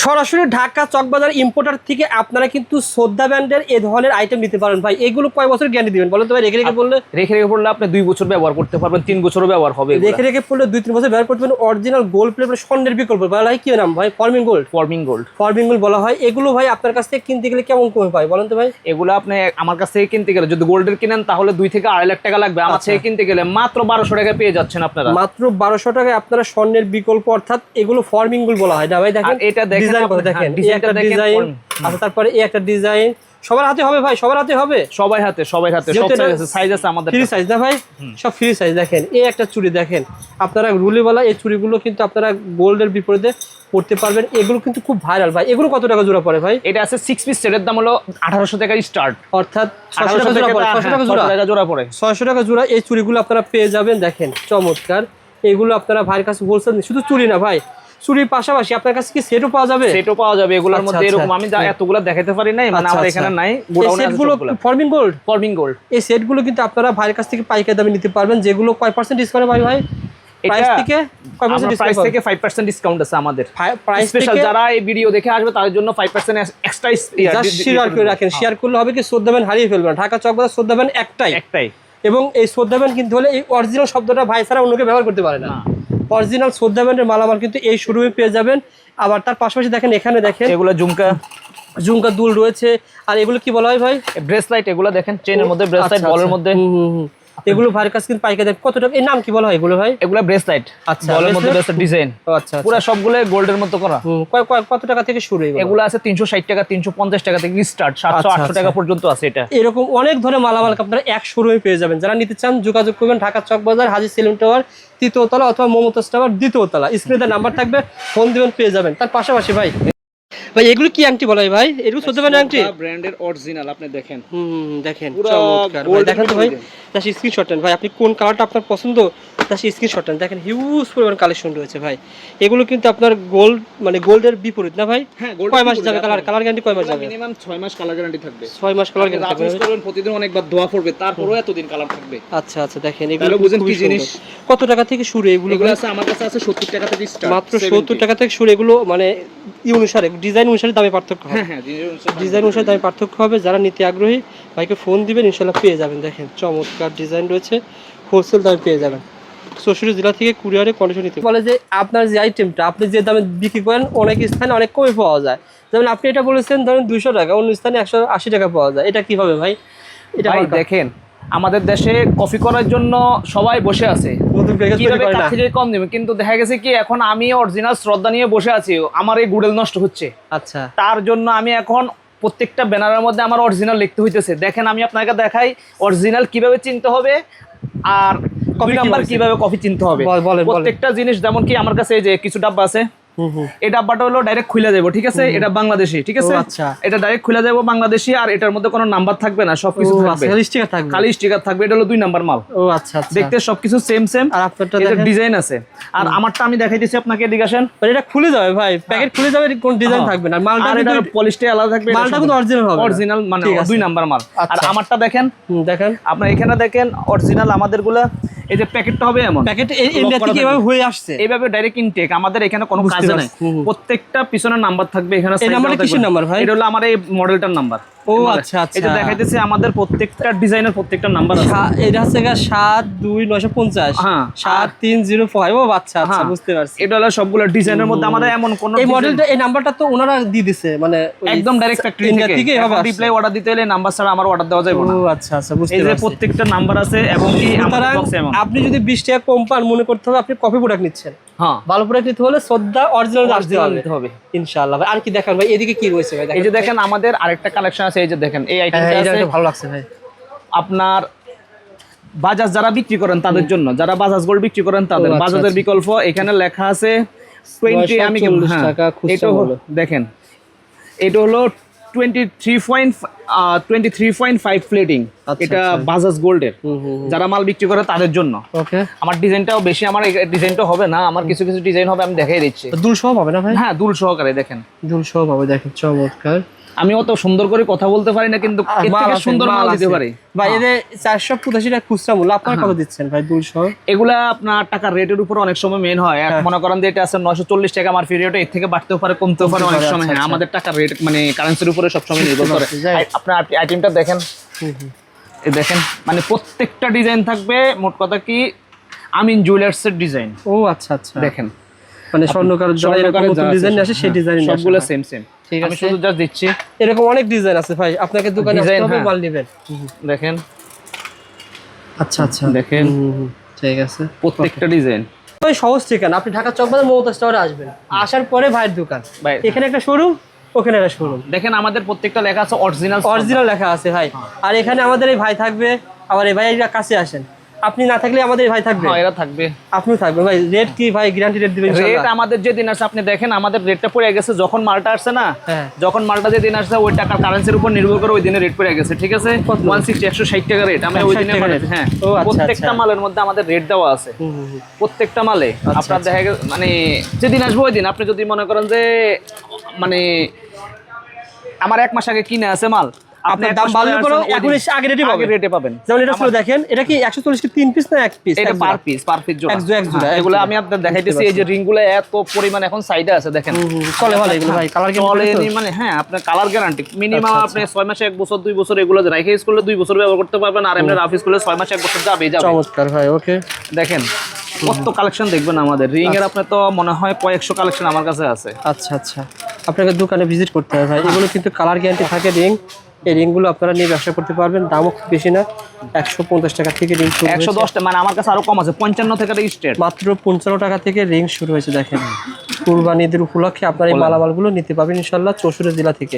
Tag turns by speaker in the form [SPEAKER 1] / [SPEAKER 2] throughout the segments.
[SPEAKER 1] সরাসরি ঢাকা চকবাজার ইম্পোর্টার থেকে আপনারা কিন্তু শ্রদ্ধা ব্র্যান্ডের এই ধরনের আইটেম নিতে পারেন ভাই। এগুলো কয় বছর গ্যারান্টি দিবেন বলেন তো ভাই? রেখে বললে
[SPEAKER 2] আপনি 2 বছর ব্যবহার করতে পারবেন, 3 বছরও ব্যবহার হবে।
[SPEAKER 1] রেখে পড়লে 2-3 বছর ব্যবহার করতে পারবেন। অরিজিনাল গোল্ড প্লেট স্বর্ণের বিকল্প বলা হয়, কি নাম ভাই? ফর্মিং গোল্ড বলা হয়। এগুলো ভাই আপনার কাছ থেকে কিনতে গেলে কেমন কমে পাই বলেন তো ভাই?
[SPEAKER 2] এগুলো আপনি আমার কাছ থেকে কিনতে গেলে, যদি গোল্ডের কিনেন তাহলে 2 থেকে 2.5 লাখ টাকা লাগবে। আমার থেকে কিনতে গেলে মাত্র 1200 টাকায় পেয়ে যাচ্ছেন আপনারা।
[SPEAKER 1] মাত্র 1200 টাকায় আপনারা স্বর্ণের বিকল্প, অর্থাৎ এগুলো ফর্মিং গোল্ড বলা হয় না ভাই? দেখেন
[SPEAKER 2] এটা দেখেন,
[SPEAKER 1] ডিজাইনটা ডিজাইন। আচ্ছা, তারপরে এই একটা ডিজাইন সবার হাতে হবে ভাই? সবার হাতে হবে,
[SPEAKER 2] সবাই হাতে সব সাইজ আছে আমাদের,
[SPEAKER 1] ফ্রি সাইজ না ভাই? সব ফ্রি সাইজ। দেখেন এই একটা চুড়ি দেখেন আপনারা, রুলিওয়ালা এই চুড়িগুলো কিন্তু আপনারা গোল্ডের বিপরীতে পড়তে পারবেন। এগুলো কিন্তু খুব ভাইরাল ভাই। এগুলো কত টাকা জোড়া পড়ে ভাই?
[SPEAKER 2] এটা আছে 6 পিস সেটের দাম হলো 1800 টাকা স্টার্ট,
[SPEAKER 1] অর্থাৎ 600 টাকা জোড়া পড়ে। 600 টাকা জোড়া
[SPEAKER 2] পড়ে,
[SPEAKER 1] 600 টাকা জোড়া। এই চুড়িগুলো আপনারা পেয়ে যাবেন। দেখেন চমৎকার। এগুলো আপনারা ভাইয়ের কাছে হোলসেল, শুধু চুড়ি না ভাই, চুরির পাশাপাশি আপনার কাছে কি সেটও পাওয়া যাবে?
[SPEAKER 2] সেটও পাওয়া যাবে এগুলোর মধ্যে। এরকম আমি এতগুলো দেখাতে পারি নাই, মানে আমাদের এখানে নাই।
[SPEAKER 1] সেটগুলো ফর্মিং গোল্ড, এই সেটগুলো কিন্তু আপনারা ভাইয়ের কাছ থেকে পাইকারি দামে নিতে পারবেন। যেগুলো কয় পার্সেন্ট ডিসকাউন্ট ভাই? প্রাইস থেকে কয় পার্সেন্ট ডিসকাউন্ট?
[SPEAKER 2] প্রাইস থেকে 5% ডিসকাউন্ট আছে আমাদের।
[SPEAKER 1] প্রাইস
[SPEAKER 2] স্পেশাল যারা এই ভিডিও দেখে আসবে তাদের জন্য 5% এক্সট্রা
[SPEAKER 1] শেয়ার করে রাখেন। শেয়ার করলে হবে কি, শ্রদ্ধা ব্যান্ড হারিয়ে ফেলবেন। ঢাকা চকবাজার শ্রদ্ধা ব্যান্ড একটাই। এবং এই শ্রদ্ধা ব্যান্ড কিন্তু হলে এই অরিজিনাল শব্দটা ভাই ছাড়া অন্যকে ব্যবহার করতে পারে না। অরিজিনাল শ্রদ্ধা ব্র্যান্ডের মালামাল কিন্তু এই শোরুমে পেয়ে যাবেন। আবার তার পাশাপাশি দেখেন, এখানে দেখেন
[SPEAKER 2] এগুলো
[SPEAKER 1] ঝুমকা দুল রয়েছে। আর এগুলো কি বলা হয় ভাই?
[SPEAKER 2] ব্রেসলাইট। এগুলো দেখেন চেনের মধ্যে ব্রেসলাইট, বলের মধ্যে।
[SPEAKER 1] এগুলো ভাইয়ের কাছে কিন্তু পাইকারি দেয়। কত টাকা? এর নাম কি বলা হয় এগুলো ভাই?
[SPEAKER 2] এগুলো ব্রেসলাইট,
[SPEAKER 1] আচ্ছা,
[SPEAKER 2] বলের মধ্যে ব্রেসলাইট ডিজাইন।
[SPEAKER 1] আচ্ছা,
[SPEAKER 2] পুরো সবগুলো গোল্ডের মতো করা।
[SPEAKER 1] কত টাকা থেকে শুরু?
[SPEAKER 2] এগুলো আছে 360 টাকা, 350 টাকা থেকে স্টার্ট, 700-800 টাকা পর্যন্ত আছে। এটা
[SPEAKER 1] এরকম অনেক ধরনের মালামাল আপনারা এক শোরুমে পেয়ে যাবেন। যারা নিতে চান যোগাযোগ করবেন ঢাকা চকবাজার হাজী সেলিম টাওয়ার 3য় তলা অথবা মমতাজ টাওয়ার 2য় তলা। স্ক্রিনে নাম্বার থাকবে, ফোন দিবেন, পেয়ে যাবেন। তার পাশাপাশি ভাই এগুলো কি আংটি বলা হয় ভাই? এগুলো শ্রদ্ধা ব্র্যান্ডের আংটি,
[SPEAKER 2] ব্র্যান্ডের অরিজিনাল। আপনি দেখেন,
[SPEAKER 1] দেখেন চমৎকার ভাই। দেখেন তো ভাই, জাস্ট স্ক্রিনশট নেন ভাই। আপনি কোন কালারটা আপনার পছন্দ, জাস্ট স্ক্রিনশট নেন। দেখেন হিউজ পরিমাণ কালেকশন রয়েছে ভাই। এগুলো কিন্তু আপনার গোল্ড, মানে গোল্ডের বিপরীত না ভাই?
[SPEAKER 2] হ্যাঁ,
[SPEAKER 1] কয় মাস যাবে কালার গ্যারান্টি? কয় মাস যাবে?
[SPEAKER 2] মিনিমাম 6 মাস কালার গ্যারান্টি থাকবে।
[SPEAKER 1] 6 মাস কালার গ্যারান্টি থাকবে।
[SPEAKER 2] প্রতিদিন অনেকবার ধোয়া পড়বে, তারপরেও এতদিন কালার থাকবে।
[SPEAKER 1] আচ্ছা দেখেন এগুলো
[SPEAKER 2] বুঝেন কি জিনিস।
[SPEAKER 1] কত টাকা থেকে শুরু এগুলো?
[SPEAKER 2] আছে আমার কাছে আছে 70 টাকা থেকে স্টার্ট,
[SPEAKER 1] মাত্র 70 টাকা থেকে শুরু। এগুলো মানে অনুসারে, ডিজাইন অনুসারে দামে পার্থক্য হবে।
[SPEAKER 2] হ্যাঁ,
[SPEAKER 1] ডিজাইন অনুসারে দামে পার্থক্য হবে। যারা নিতে আগ্রহী ভাইকে ফোন দিবেন, ইনশাআল্লাহ পেয়ে যাবেন। দেখেন চমৎকার ডিজাইন রয়েছে, হোলসেল দামে পেয়ে যাবেন। 64 জেলা থেকে কুরিয়ারে কন্ডিশন নিতে বলে যে আপনার যে আইটেমটা আপনি যে দামে বিক্রি করেন অনেক স্থানে অনেক কমে পাওয়া যায়। যেমন আপনি এটা বলেছেন ধরেন 200 টাকা, অন্য স্থানে 180 টাকা পাওয়া যায়। এটা কিভাবে ভাই? এটা
[SPEAKER 2] ভাই দেখেন, আমাদের দেশে কফি করার জন্য সবাই বসে আছে, কিভাবে কাছ থেকে কম দিবে। কিন্তু দেখা গেছে কি, এখন আমি অরিজিনাল শ্রদ্ধা নিয়ে বসে আছি, আমার এই গুডেল নষ্ট হচ্ছে।
[SPEAKER 1] আচ্ছা,
[SPEAKER 2] তার জন্য আমি এখন প্রত্যেকটা ব্যানারের মধ্যে আমার অরিজিনাল লিখতে হইতেছে। দেখেন আমি আপনাকে দেখাই অরিজিনাল কিভাবে চিনতে হবে আর কপি নাম্বার কিভাবে কপি চিনতে হবে। প্রত্যেকটা জিনিস, যেমন কি আমার কাছে এই যে কিছু ডাব্বা আছে, এই ডাব্বাটা হলো ডাইরেক্ট খুলে যাবো, ঠিক আছে? এটা বাংলাদেশি, ঠিক আছে? এটা ডাইরেক্ট খুলে যাবো বাংলাদেশি। আর এটার মধ্যে কোনো নাম্বার থাকবে না, সবকিছু থাকবে খালি স্টিকার থাকবে। এটা হলো 2 নাম্বার মাল।
[SPEAKER 1] আচ্ছা,
[SPEAKER 2] দেখতে সবকিছু সেম। আর আপনারটা ডিজাইন আছে। আর আমারটা আমি দেখাই দিচ্ছি আপনাকে, এদিকে আসেন।
[SPEAKER 1] এটা খুলে যাবে ভাই, প্যাকেট খুলে যাবে, কোন ডিজাইন থাকবে না। মালটা কিন্তু
[SPEAKER 2] পলিশটা আলাদা থাকবে,
[SPEAKER 1] মালটা কিন্তু অরিজিনাল হবে,
[SPEAKER 2] অরিজিনাল মানে 2 নাম্বার মাল। আর আমারটা দেখেন, আপনার এখানে দেখেন অরিজিনাল আমাদেরগুলা। এই যে প্যাকেটটা হবে এমন, প্যাকেট
[SPEAKER 1] ইন্ডিয়া থেকে এভাবে হয়ে আসছে,
[SPEAKER 2] এইভাবে ডাইরেক্ট ইনটেক। আমাদের এখানে কোনো কাজ নাই, প্রত্যেকটা পিছনের নাম্বার থাকবে। এখানে
[SPEAKER 1] এই নাম্বারটা কিসের নাম্বার ভাই?
[SPEAKER 2] এটা হলো আমার এই মডেলটার নাম্বার।
[SPEAKER 1] ও আচ্ছা,
[SPEAKER 2] এই যে দেখাইতেছে আমাদের প্রত্যেকটা ডিজাইনের প্রত্যেকটা নাম্বার আছে।
[SPEAKER 1] এটা হচ্ছে 72950,
[SPEAKER 2] হ্যাঁ
[SPEAKER 1] 7305। ও আচ্ছা, বুঝতে পারছি।
[SPEAKER 2] এটা হলো সবগুলো ডিজাইনের মধ্যে আমাদের এমন কোন
[SPEAKER 1] এই মডেলটা, এই নাম্বারটা তো ওনারা দিয়ে দিছে, মানে
[SPEAKER 2] একদম ডাইরেক্ট ফ্যাক্টরি থেকে। রিপ্লাই অর্ডার দিতে হলে নাম্বার ছাড়া আমার অর্ডার দেওয়া যাবে না।
[SPEAKER 1] ও আচ্ছা, বুঝতে পারছি।
[SPEAKER 2] এই যে প্রত্যেকটা নাম্বার আছে। এবং কি আমাদের বক্সে এমন,
[SPEAKER 1] আপনি যদি 20 টাকা কম পান মনে করতে হবে আপনি কপি প্রোডাক্ট নিচ্ছেন।
[SPEAKER 2] হ্যাঁ,
[SPEAKER 1] ভালো প্রোডাক্ট নিতে হলে শ্রদ্ধা অরিজিনাল নিতে হবে ইনশাআল্লাহ। আর কি দেখান ভাই? এদিকে কি রয়েছে ভাই?
[SPEAKER 2] এই যে দেখেন আমাদের আরেকটা কালেকশন আছে। এই যে দেখেন এই আইটেমটা আছে,
[SPEAKER 1] এটা ভালো লাগছে ভাই।
[SPEAKER 2] আপনার বাজাজ যারা বিক্রি করেন তাদের জন্য, যারা বাজাজ গোল্ড বিক্রি করেন তাদের বাজাজের বিকল্প এখানে লেখা আছে 20। আমি
[SPEAKER 1] টাকা খুচরা হলো,
[SPEAKER 2] দেখেন এটা হলো 23.5 প্লেটিং। এটা বাজাজ গোল্ডের যারা মাল বিক্রি করে তাদের জন্য।
[SPEAKER 1] ওকে,
[SPEAKER 2] আমার ডিজাইনটাও বেশি, আমার ডিজাইনটা হবে না, আমার কিছু কিছু ডিজাইন হবে, আমি দেখাই দিচ্ছি।
[SPEAKER 1] দুল সহ হবে না ভাই?
[SPEAKER 2] হ্যাঁ, দুল সহকারে দেখেন,
[SPEAKER 1] দুল সহ হবে। দেখেন চমৎকার।
[SPEAKER 2] আমি অত সুন্দর করে কথা বলতে পারি না, কিন্তু এর থেকে সুন্দর মাল দিতে পারি
[SPEAKER 1] ভাই। এদের 485 টাকা খুচরা মূল্য, আপনারা কত দিচ্ছেন ভাই দুল সহ?
[SPEAKER 2] এগুলা আপনার টাকার রেটের উপর অনেক সময় মেন হয়। মনে করেন যে এটা আছে 940 টাকা আমার পিরিয়ডে, এর থেকে বাড়তেও পারে কমতেও পারে অনেক সময়। হ্যাঁ, আমাদের টাকার রেট মানে কারেন্সির উপরে সব সময় নির্ভর করে। আপনার আইটেমটা দেখেন, এই দেখেন মানে প্রত্যেকটা ডিজাইন থাকবে মোট কথা কি আমিন জুয়েলার্স এর ডিজাইন।
[SPEAKER 1] ও আচ্ছা আচ্ছা,
[SPEAKER 2] দেখেন
[SPEAKER 1] মানে স্বর্ণকার ডিজাইন আছে সেই ডিজাইন
[SPEAKER 2] সবগুলো সেম সেম।
[SPEAKER 1] ঠিক আছে,
[SPEAKER 2] আমি শুধু জাস্ট দিচ্ছি।
[SPEAKER 1] এরকম অনেক ডিজাইন আছে ভাই, আপনাকে দোকানে আসতে হবে, মাল নেবেন।
[SPEAKER 2] দেখেন,
[SPEAKER 1] আচ্ছা আচ্ছা,
[SPEAKER 2] দেখেন
[SPEAKER 1] ঠিক আছে
[SPEAKER 2] প্রত্যেকটা ডিজাইন।
[SPEAKER 1] ভাই সহজ ঠিকানা, আপনি ঢাকা চকবাজার মমতাজ টাওয়ারে আসবেন, আসার পরে ভাইয়ের দোকান, এখানে একটা শোরুম, ওখানে একটা শোরুম।
[SPEAKER 2] দেখেন আমাদের প্রত্যেকটা লেখা আছে
[SPEAKER 1] অরিজিনাল লেখা আছে ভাই। আর এখানে আমাদের এই ভাই থাকবে, আবার এই ভাইয়ের কাছে আসেন, আপনি না থাকলে আমাদের এই ভাই থাকবে।
[SPEAKER 2] হ্যাঁ, এরা থাকবে,
[SPEAKER 1] আপনিও থাকবেন ভাই। রেট কি ভাই গ্যারান্টি রেট দিবেন ইনশাআল্লাহ?
[SPEAKER 2] রেট আমাদের যেদিন আসছে আপনি দেখেন আমাদের রেটটা পড়ে গেছে যখন মালটা আসছে না, যখন মালটা যেদিন আসছে ওই টাকার কারেন্সির উপর নির্ভর করে ওই দিনে রেট পড়ে গেছে। ঠিক আছে, 160 টাকা রেট আমরা ওই দিনে মানে। হ্যাঁ, প্রত্যেকটা মালের মধ্যে আমাদের রেট দেওয়া আছে, প্রত্যেকটা মালে। আপনার দেখা গেছে মানে যেদিন আসবে ওই দিন আপনি যদি মনে করেন যে মানে আমার 1 মাস আগে কিনে আছে মাল,
[SPEAKER 1] আপনার দাম বাড়লে পরে এখন আগে রেটে পাবেন। যেমন এটা ছিল দেখেন, এটা কি 140 কি 3 পিস না 1 পিস?
[SPEAKER 2] এটা পার পিস জোড়া, এক জোড়া। এগুলো আমি আপনাদের দেখাইতেছি, এই যে রিংগুলো এত পরিমাণ এখন সাইডে আছে দেখেন।
[SPEAKER 1] চলে ভালো এগুলো ভাই, কালার গ্যারান্টি
[SPEAKER 2] মানে। হ্যাঁ, আপনার কালার গ্যারান্টি মিনিমাম আপনি 6 মাসে 1 বছর 2 বছর এগুলো রাইখে ইউজ করলে 2 বছর ব্যবহার করতে পারবেন, আর এমনি রাফ ইউজ করলে 6 মাসে 1 বছর যাবে।
[SPEAKER 1] চমৎকার ভাই, ওকে।
[SPEAKER 2] দেখেন কত কালেকশন দেখবেন আমাদের রিং এর, আপনার তো মনে হয় কয়েকশো কালেকশন আমার কাছে আছে।
[SPEAKER 1] আচ্ছা আচ্ছা, আপনাকে দোকানে ভিজিট করতে হবে ভাই। এগুলো কিন্তু কালার গ্যারান্টি থাকে রিং, এই রিংগুলো আপনারা নিয়ে ব্যবসা করতে পারবেন। দামও খুব বেশি না, 150 টাকা থেকে রিং শুরু,
[SPEAKER 2] 110 টাকা, মানে আমার কাছে আরো কম আছে, 55 থেকে স্টার্ট,
[SPEAKER 1] মাত্র 55 টাকা থেকে রিং শুরু হয়েছে। দেখেন কুরবানিদের উপলক্ষে আপনারা এই মালামালগুলো নিতে পারবেন ইনশাআল্লাহ 64 জেলা থেকে।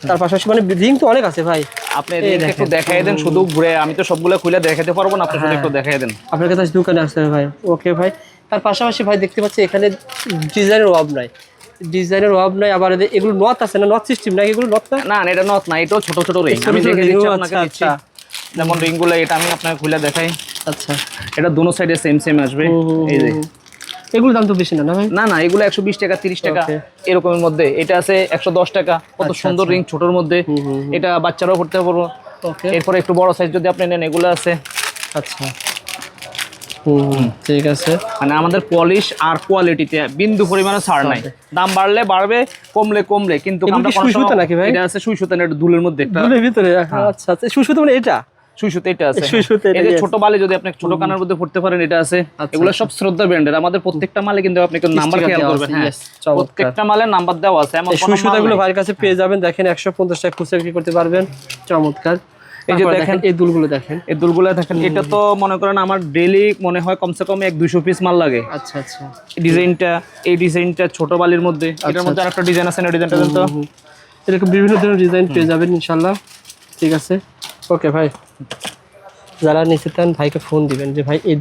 [SPEAKER 1] তার পাশাপাশি মানে রিং তো অনেক আছে ভাই,
[SPEAKER 2] আপনি রিং একটু দেখাই দেন শুধু ঘুরে, আমি তো সবগুলো খুলে দেখাতে পারবো না, আপনি শুধু একটু দেখাই দেন।
[SPEAKER 1] আপনার কাছে দোকানে আসতে হবে ভাই, ওকে ভাই। তার পাশাপাশি ভাই দেখতে পাচ্ছি এখানে ডিজাইনের অভাব নাই, আবার এগুলো নট আছে না, নট সিস্টেম না এগুলো? নট না,
[SPEAKER 2] না এটা নট না, এটাও ছোট ছোট রিং আমি দেখে দিচ্ছি আপনাকে। আচ্ছা, যেমন রিংগুলো এটা আমি আপনাকে খুলে দেখাই।
[SPEAKER 1] আচ্ছা,
[SPEAKER 2] এটা দুনো সাইডে সেম সেম আসবে। এই যে
[SPEAKER 1] এগুলো দাম তো বেশি না ভাই?
[SPEAKER 2] না না, এগুলো 120 টাকা 30 টাকা এরকমের মধ্যে। এটা আছে 110 টাকা, কত সুন্দর রিং ছোটর মধ্যে, এটা বাচ্চারাও পড়তে পারবো। এরপরে একটু বড় সাইজ যদি আপনি নেন এগুলো আছে।
[SPEAKER 1] আচ্ছা, ঠিক আছে,
[SPEAKER 2] মানে আমাদের পলিশ আর কোয়ালিটিতে বিন্দু পরিমাণে ছাড় নাই। দাম বাড়লে বাড়বে, কমলে কমলে, কিন্তু আমরা
[SPEAKER 1] সুই সুতা নাকি ভাই?
[SPEAKER 2] এটা আছে সুই সুতা, এটা দুলের মধ্যে একটা
[SPEAKER 1] দুলের ভিতরে। আচ্ছা আচ্ছা, সুই সুতা মানে এটা
[SPEAKER 2] সুই সুতা, এটা আছে সুই সুতা। এই যে ছোট বালে যদি আপনি ছোট কানের মধ্যে পড়তে পারেন, এটা আছে। এগুলো সব শ্রদ্ধা ব্র্যান্ডের, আমাদের প্রত্যেকটা মালে কিন্তু আপনি নাম্বার খেয়াল করবেন। হ্যাঁ, প্রত্যেকটা মালে নাম্বার দেওয়া আছে। এমন
[SPEAKER 1] সুই সুতাগুলো ভাইয়ের কাছে পেয়ে যাবেন। দেখেন 150 টাকা খুচরা বিক্রি করতে পারবেন, চমৎকার। এই যে দেখেন এই দুলগুলো, দেখেন
[SPEAKER 2] এই দুলগুলো দেখেন, এটা তো মনে করেন আমার ডেইলি মনে হয় কমসে কম 100-200 পিস মাল লাগে।
[SPEAKER 1] আচ্ছা আচ্ছা,
[SPEAKER 2] ডিজাইনটা, এই ডিজাইনটা ছোট বালির মধ্যে, এটার মধ্যে আরেকটা ডিজাইন আছে না, ডিজাইনটা দেন তো।
[SPEAKER 1] এরকম বিভিন্ন ধরনের ডিজাইন পেয়ে যাবেন ইনশাআল্লাহ। ঠিক আছে, ওকে ভাই। যারা নিতে চান ভাইকে ফোন দিবেন যে ভাই এই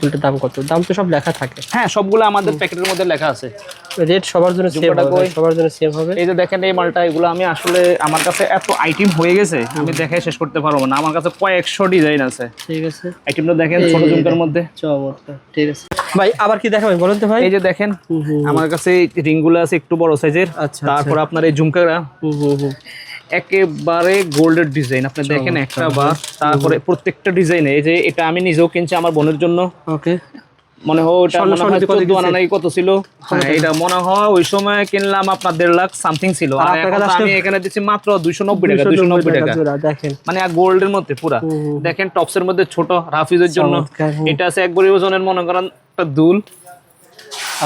[SPEAKER 1] দুলটার দাম কত। দাম তো সব লেখা থাকে।
[SPEAKER 2] হ্যাঁ, সবগুলো আমাদের প্যাকেটের মধ্যে লেখা আছে।
[SPEAKER 1] রেট সবার জন্য সেম হবে, সবার জন্য সেম হবে।
[SPEAKER 2] এই যে দেখেন এই মালটা, এগুলো আমি আসলে আমার কাছে এত আইটেম হয়ে গেছে আমি দেখাই শেষ করতে পারবো না, আমার কাছে কয়েকশো ডিজাইন আছে।
[SPEAKER 1] ঠিক আছে,
[SPEAKER 2] আইটেমটা দেখেন ছোট ঝুমকার মধ্যে,
[SPEAKER 1] চমৎকার। ঠিক আছে ভাই, আবার কি দেখাবেন বলেন তো ভাই?
[SPEAKER 2] এই যে দেখেন আমার কাছে রিংগুলো আছে একটু বড় সাইজের।
[SPEAKER 1] আচ্ছা,
[SPEAKER 2] তারপর আপনার এই ঝুমকাটা একেবারে গোল্ডের ডিজাইন, আপনি দেখেন একটা বার। তারপরে প্রত্যেকটা ডিজাইনে, এই যে এটা আমি নিজেও কিনছি আমার বোনের জন্য।
[SPEAKER 1] ওকে,
[SPEAKER 2] মনে হয় ওটা 14 আনা নাই কত ছিল। হ্যাঁ, এটা মনে হয় ওই সময় কিনলাম আপনার 1.5 লাখ সামথিং ছিল, আর এখন আমি এখানে দিচ্ছি মাত্র 290 টাকা। 290 টাকা
[SPEAKER 1] দেখেন,
[SPEAKER 2] মানে গোল্ডের মধ্যে পুরা। দেখেন টপসের মধ্যে ছোট রাফ ইউজের জন্য। এটা আছে 1 ভরি ওজনের মনে করেন একটা দুল।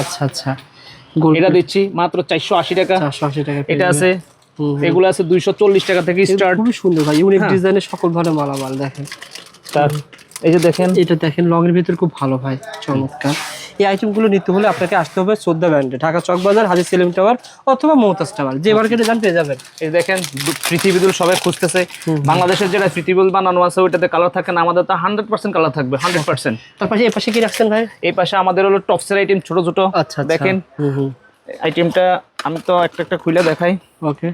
[SPEAKER 1] আচ্ছা আচ্ছা,
[SPEAKER 2] এটা দিচ্ছি মাত্র 480 টাকা।
[SPEAKER 1] 480 টাকা।
[SPEAKER 2] এটা আছে, এগুলো আছে 240 টাকা থেকে স্টার্ট।
[SPEAKER 1] খুবই সুন্দর ভাই, ইউনিক ডিজাইনের সকল ধরনের মালামাল। দেখেন
[SPEAKER 2] তার এই যে দেখেন,
[SPEAKER 1] এটা দেখেন লং এর ভিতর খুব ভালো ভাই, চমৎকার। এই আইটেমগুলো নিতে হলে আপনাকে আসতে হবে শ্রদ্ধা ব্র্যান্ডে, ঢাকা চকবাজার, হাজী সেলিম টাওয়ার অথবা মমতাজ টাওয়ার, যে মার্কেটে যান পেয়ে যাবেন।
[SPEAKER 2] এই দেখেন পৃথিবীদুল সবাই খুঁজতেছে। বাংলাদেশের যেটা পৃথিবীদুল বানানো আছে ওইটাতে কালার থাকে না, আমাদের তো 100% কালার থাকবে, 100%।
[SPEAKER 1] তার পাশে এই পাশে কি রাখছেন ভাই?
[SPEAKER 2] এই পাশে আমাদের হলো টপসের আইটেম ছোট ছোট।
[SPEAKER 1] আচ্ছা,
[SPEAKER 2] দেখেন আইটেমটা আমি তো একটা একটা খুলে দেখাই।
[SPEAKER 1] ওকে,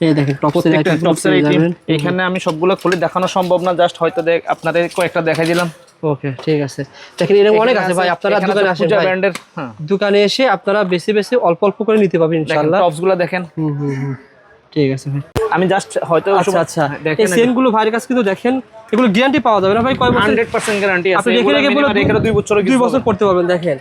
[SPEAKER 1] এই দেখেন টপসের আইটেম।
[SPEAKER 2] এখানে আমি সবগুলো খুলে দেখানো সম্ভব না, জাস্ট হয়তো আপনাদের কয়েকটা দেখাই দিলাম।
[SPEAKER 1] ওকে, ঠিক আছে। দেখেন এরকম অনেক আছে ভাই, আপনারা দোকানে আসেন ভাই,
[SPEAKER 2] ব্র্যান্ডের
[SPEAKER 1] দোকানে এসে আপনারা বেশি বেশি অল্প অল্প করে নিতে পারবেন ইনশাআল্লাহ।
[SPEAKER 2] টপসগুলো দেখেন।
[SPEAKER 1] ঠিক আছে ভাই।
[SPEAKER 2] আমি জাস্ট হয়তো
[SPEAKER 1] আচ্ছা আচ্ছা, এই চেনগুলো ভাইয়ের কাছে কিন্তু দেখেন, এগুলো গ্যারান্টি পাওয়া যাবে না ভাই? কয় বছর?
[SPEAKER 2] 100% গ্যারান্টি আছে।
[SPEAKER 1] আপনি রেখে রেখে বলে
[SPEAKER 2] 2 বছর
[SPEAKER 1] 2 বছর পড়তে পারবেন। দেখেন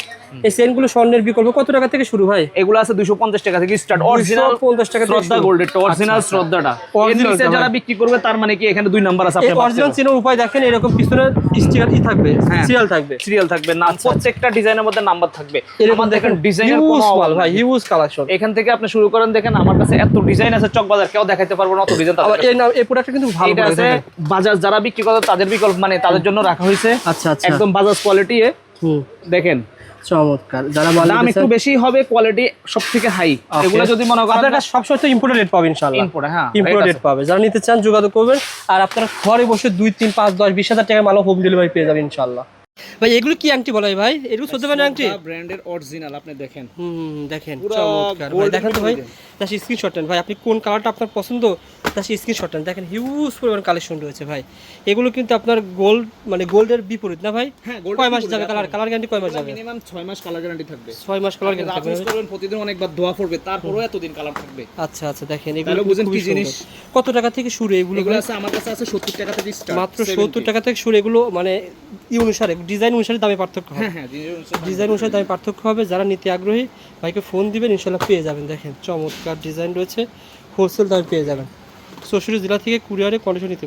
[SPEAKER 1] এই চেনগুলো স্বর্ণের বিকল্প কত টাকা থেকে শুরু ভাই?
[SPEAKER 2] এগুলো আছে 250 টাকা থেকে স্টার্ট, অরিজিনাল
[SPEAKER 1] 250 টাকা থেকে
[SPEAKER 2] শ্রদ্ধা গোল্ডের, অরিজিনাল শ্রদ্ধাটা। এর নিচে যারা বিক্রি করবে তার মানে কি এখানে 2 নাম্বার আছে।
[SPEAKER 1] এই অরিজিনাল চেনের উপায় দেখেন, এরকম পিছনে স্টিকার থাকবে, সিরিয়াল থাকবে, নাম,
[SPEAKER 2] প্রত্যেকটা ডিজাইনের মধ্যে নাম্বার থাকবে।
[SPEAKER 1] এরকম দেখেন
[SPEAKER 2] ডিজাইনের কোনো
[SPEAKER 1] অভাব ভাই, হিউজ কালেকশন।
[SPEAKER 2] এখান থেকে আপনি শুরু করেন। দেখেন আমার কাছে এত ডিজাইন আছে, চকবাজার কেউ দেখাইতে পারবো না অত ডিজাইন।
[SPEAKER 1] আবার এই প্রোডাক্টটা কিন্তু ভালো
[SPEAKER 2] আছে বাজাজ যারা বিক্রি করে তাদের বিকল্প, মানে তাদের জন্য রাখা হয়েছে।
[SPEAKER 1] আচ্ছা আচ্ছা,
[SPEAKER 2] একদম বাজাজ কোয়ালিটি। দেখেন
[SPEAKER 1] চমৎকার। যারা
[SPEAKER 2] দাম একটু বেশি হবে, কোয়ালিটি সবথেকে হাই। এগুলো যদি মনে করেন
[SPEAKER 1] আপনারা সবসময় তো ইম্পোর্টেড রেট পাবেন ইনশাআল্লাহ। ইম্পোর্টেড পাবে, যারা নিতে চান যোগাযোগ করবেন। আর আপনারা ঘরে বসে 2, 3, 5, 10, 20,000 টাকার মাল হোম ডেলিভারি পেয়ে যাবেন ইনশাআল্লাহ। ভাই এগুলো কি আংটি বলে ভাই? এগুলো চলতে পারে আংটি,
[SPEAKER 2] ব্র্যান্ডের অরিজিনাল। আপনি দেখেন,
[SPEAKER 1] দেখেন চমৎকার ভাই। দেখেন তো ভাই, জাস্ট স্ক্রিনশট নেন ভাই, আপনি কোন কালারটা আপনার পছন্দ জাস্ট স্ক্রিনশট নেন। দেখেন হিউজ পরিমাণ কালেকশন রয়েছে ভাই। এগুলো কিন্তু আপনার গোল্ড, মানে গোল্ডের বিপরীত না ভাই? হ্যাঁ, কয় মাস যাবে কালার গ্যারান্টি? কয় মাস যাবে?
[SPEAKER 2] মিনিমাম 6 মাস কালার গ্যারান্টি থাকবে।
[SPEAKER 1] 6 মাস কালার গ্যারান্টি থাকবে।
[SPEAKER 2] করবেন প্রতিদিন অনেকবার ধোয়া পড়বে, তারপরেও এতদিন কালার থাকবে।
[SPEAKER 1] আচ্ছা আচ্ছা, দেখেন এগুলো
[SPEAKER 2] বুঝেন কি জিনিস।
[SPEAKER 1] কত টাকা থেকে শুরু এগুলো?
[SPEAKER 2] এগুলো আছে আমার কাছে আছে 70 টাকা থেকে স্টার্ট,
[SPEAKER 1] মাত্র 70 টাকা থেকে শুরু। এগুলো মানে অনুসারে, ডিজাইন অনুসারে দামে পার্থক্য হবে।
[SPEAKER 2] হ্যাঁ,
[SPEAKER 1] ডিজাইন অনুসারে দামে পার্থক্য হবে। যারা নিতে আগ্রহী ভাইকে ফোন দিবেন, ইনশাআল্লাহ পেয়ে যাবেন। দেখেন চমৎকার ডিজাইন রয়েছে, হোলসেল দামে পেয়ে যাবেন। 64 জেলা থেকে কুরিয়ারে কন্ডিশন নিতে